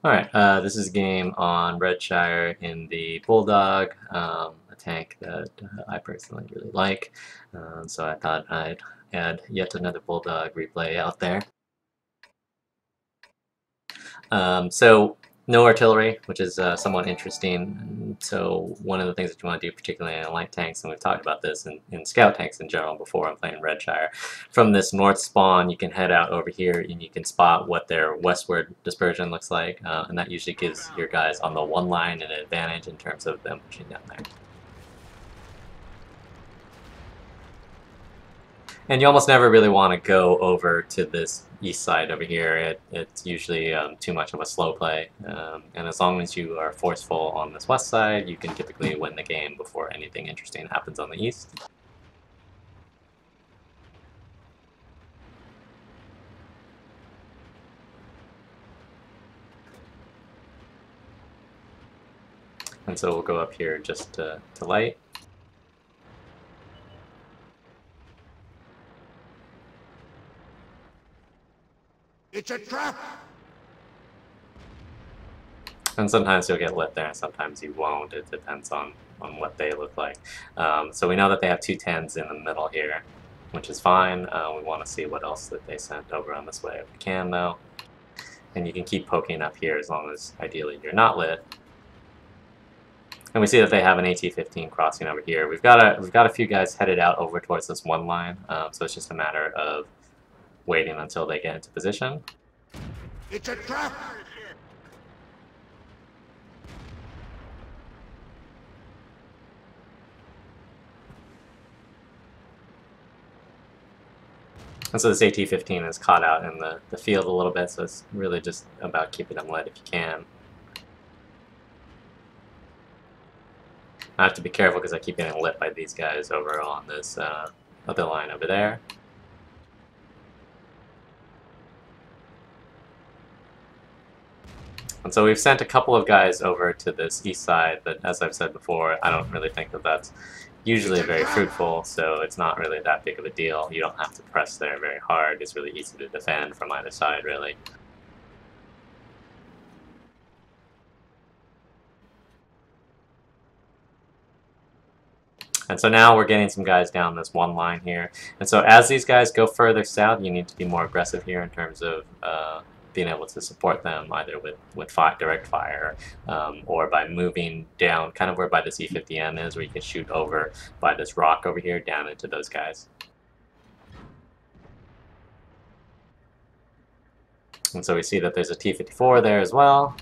Alright, this is a game on Redshire in the Bulldog, a tank that I personally really like, so I thought I'd add yet another Bulldog replay out there. So no artillery, which is somewhat interesting. So one of the things that you want to do, particularly in light tanks, and we've talked about this in scout tanks in general before I'm playing Redshire, from this north spawn you can head out over here and you can spot what their westward dispersion looks like, and that usually gives your guys on the one line an advantage in terms of them pushing down there. And you almost never really want to go over to this east side over here. It's usually too much of a slow play. And as long as you are forceful on this west side, you can typically win the game before anything interesting happens on the east. And so we'll go up here just to light. It's a trap! And sometimes you'll get lit there, and sometimes you won't. It depends on what they look like. So we know that they have 210s in the middle here, which is fine. We want to see what else that they sent over on this way if we can, though. And you can keep poking up here as long as, ideally, you're not lit. And we see that they have an AT-15 crossing over here. We've got a few guys headed out over towards this one line, so it's just a matter of waiting until they get into position. It's a trap! And so this AT-15 is caught out in the field a little bit, so it's really just about keeping them lit if you can. I have to be careful because I keep getting lit by these guys over on this other line over there. And so we've sent a couple of guys over to this east side, but as I've said before, I don't really think that that's usually very fruitful, so it's not really that big of a deal. You don't have to press there very hard. It's really easy to defend from either side, really. And so now we're getting some guys down this one line here. And so as these guys go further south, you need to be more aggressive here in terms of being able to support them either with direct fire or by moving down kind of where by this E50M is, where you can shoot over by this rock over here down into those guys. And so we see that there's a T-54 there as well,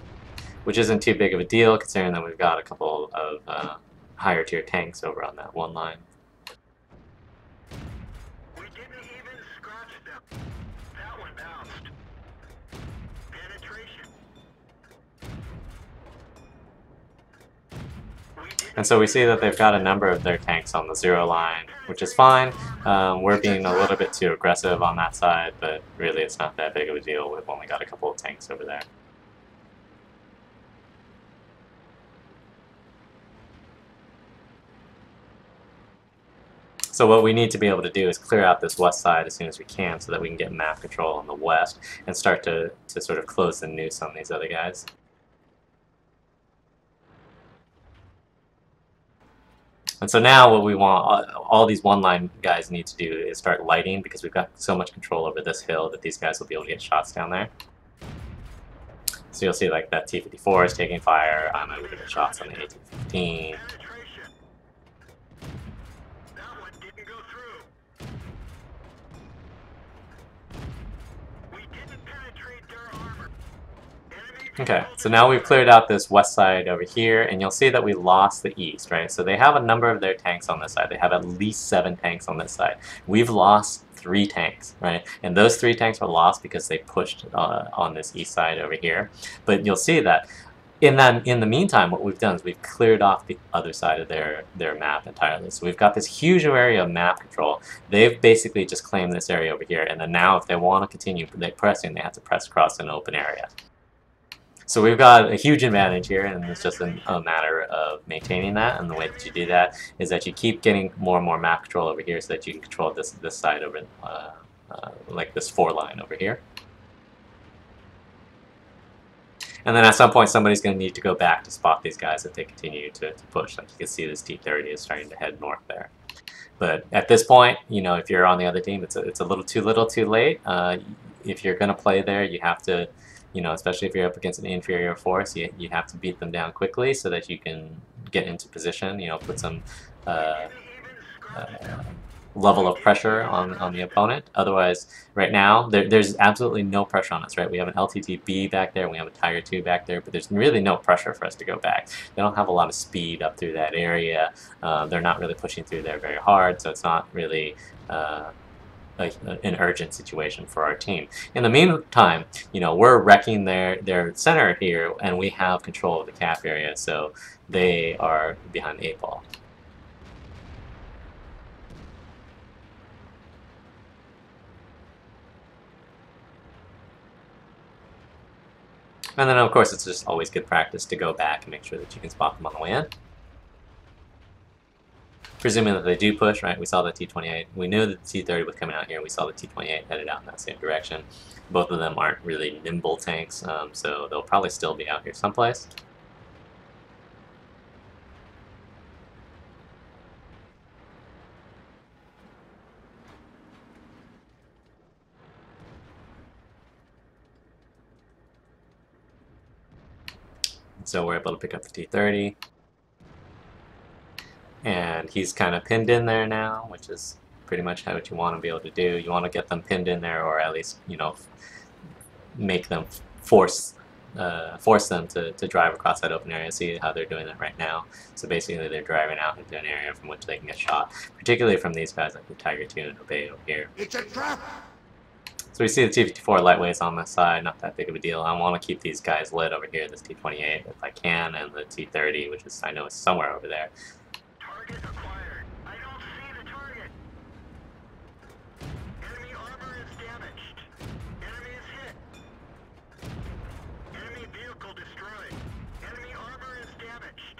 which isn't too big of a deal considering that we've got a couple of higher tier tanks over on that one line. We didn't even scratch them. That one bounced. Penetration. And so we see that they've got a number of their tanks on the 0 line, which is fine. We're being a little bit too aggressive on that side, but really it's not that big of a deal. We've only got a couple of tanks over there. So what we need to be able to do is clear out this west side as soon as we can so that we can get map control on the west and start to sort of close the noose on these other guys. And so now what we want, all these one-line guys need to do is start lighting because we've got so much control over this hill that these guys will be able to get shots down there. So you'll see like that T-54 is taking fire, I'm able to get shots on the AT-15. Okay, so now we've cleared out this west side over here, and you'll see that we lost the east, right? So they have a number of their tanks on this side. They have at least 7 tanks on this side. We've lost 3 tanks, right? And those 3 tanks were lost because they pushed on this east side over here. But you'll see that in the meantime, what we've done is we've cleared off the other side of their map entirely. So we've got this huge area of map control. They've basically just claimed this area over here, and then now if they want to continue pressing, they have to press across an open area. So we've got a huge advantage here, and it's just a matter of maintaining that. And the way that you do that is that you keep getting more and more map control over here, so that you can control this side over, like this 4 line over here. And then at some point, somebody's going to need to go back to spot these guys if they continue to push. Like you can see, this T-30 is starting to head north there. But at this point, you know, if you're on the other team, it's a little too late. If you're going to play there, you have to, you know, especially if you're up against an inferior force, you have to beat them down quickly so that you can get into position, you know, put some level of pressure on the opponent. Otherwise, right now, there's absolutely no pressure on us, right? We have an LTTB back there, we have a Tiger 2 back there, but there's really no pressure for us to go back. They don't have a lot of speed up through that area. They're not really pushing through there very hard, so it's not really an urgent situation for our team. In the meantime, you know, we're wrecking their center here, and we have control of the cap area, so they are behind the 8 ball. And then, of course, it's just always good practice to go back and make sure that you can spot them on the way in. Presuming that they do push, right? We saw the T-28. We knew that the T-30 was coming out here. We saw the T-28 headed out in that same direction. Both of them aren't really nimble tanks, so they'll probably still be out here someplace. So we're able to pick up the T-30. And he's kind of pinned in there now, which is pretty much what you want to be able to do. You want to get them pinned in there, or at least, you know, make them force them to drive across that open area. See how they're doing that right now. So basically they're driving out into an area from which they can get shot, particularly from these guys like the Tiger 2 and Obey over here. It's a trap! So we see the T-54 lightweights on this side, not that big of a deal. I want to keep these guys lit over here, this T-28 if I can, and the T-30, which is, I know is somewhere over there. Target acquired. I don't see the target. Enemy armor is damaged. Enemy is hit. Enemy vehicle destroyed. Enemy armor is damaged.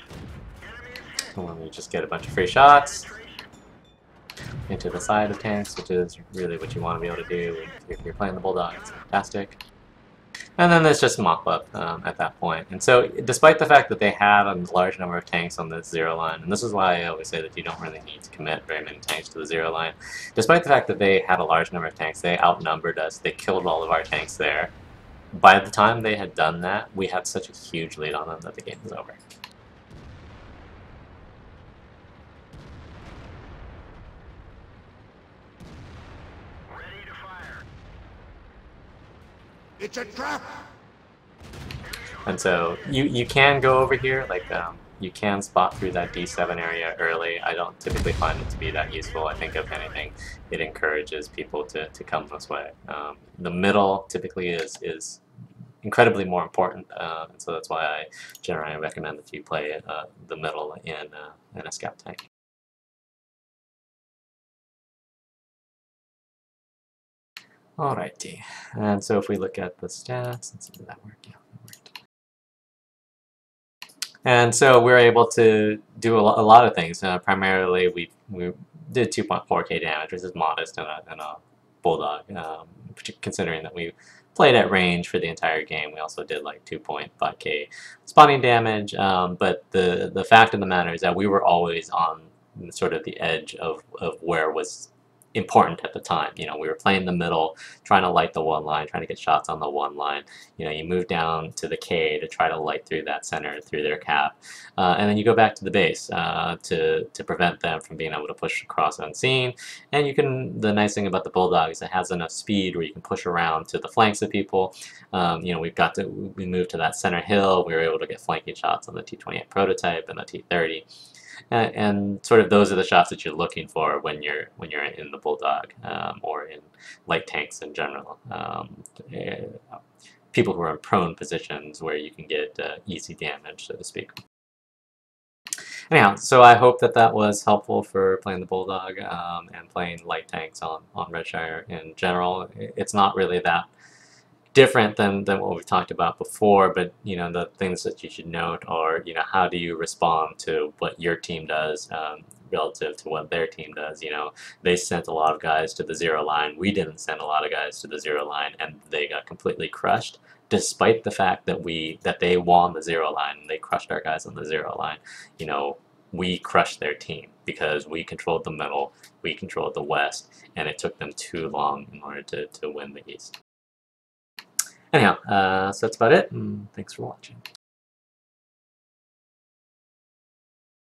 Enemy is hit. And then we just get a bunch of free shots into the side of tanks, which is really what you want to be able to do if you're playing the Bulldog. It's fantastic. And then there's just mop-up at that point. And so, despite the fact that they had a large number of tanks on this zero line, and this is why I always say that you don't really need to commit very many tanks to the zero line, despite the fact that they had a large number of tanks, they outnumbered us, they killed all of our tanks there. By the time they had done that, we had such a huge lead on them that the game was over. Ready to fire. It's a trap! And so you can go over here, like you can spot through that D7 area early. I don't typically find it to be that useful. I think if anything, it encourages people to come this way. The middle typically is incredibly more important, and so that's why I generally recommend that you play the middle in a scout tank. Alrighty, and so if we look at the stats, let's see, did that work? Yeah, that worked. And so we're able to do a lot of things. Primarily, we did 2.4k damage, which is modest in a Bulldog, considering that we played at range for the entire game. We also did like 2.5k spotting damage, but the fact of the matter is that we were always on sort of the edge of where was important at the time. You know, we were playing the middle, trying to light the one line, trying to get shots on the one line. You know, you move down to the K to try to light through that center, through their cap, and then you go back to the base to prevent them from being able to push across unseen. And you can, the nice thing about the Bulldog is it has enough speed where you can push around to the flanks of people. You know, we moved to that center hill. We were able to get flanking shots on the T-28 prototype and the T-30. And sort of those are the shots that you're looking for when you're in the Bulldog or in light tanks in general. People who are in prone positions where you can get easy damage, so to speak. Anyhow, so I hope that that was helpful for playing the Bulldog and playing light tanks on Redshire in general. It's not really that different than what we've talked about before, but you know, the things that you should note are, you know, how do you respond to what your team does relative to what their team does. You know, they sent a lot of guys to the 0 line. We didn't send a lot of guys to the 0 line, and they got completely crushed, despite the fact that they won the 0 line and they crushed our guys on the 0 line. You know, we crushed their team because we controlled the middle, we controlled the west, and it took them too long in order to win the east. Anyhow, so that's about it, and thanks for watching.